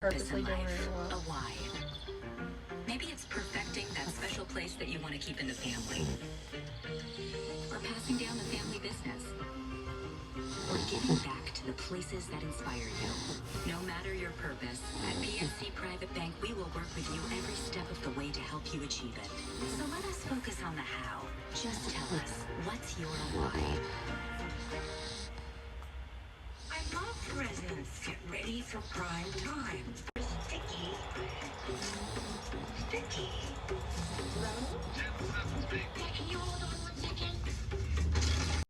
purposely doing life, it a well. why. Maybe it's perfecting that special place that you want to keep in the family, or passing down the family business, or giving back to the places that inspire you. No matter your purpose, at PNC Private Bank, we will work with you every step of the way to help you achieve it. So let us focus on the how. Just tell us, what's your why? I love presents. Get ready for prime time. Sticky. Sticky. Hello? You order more chicken?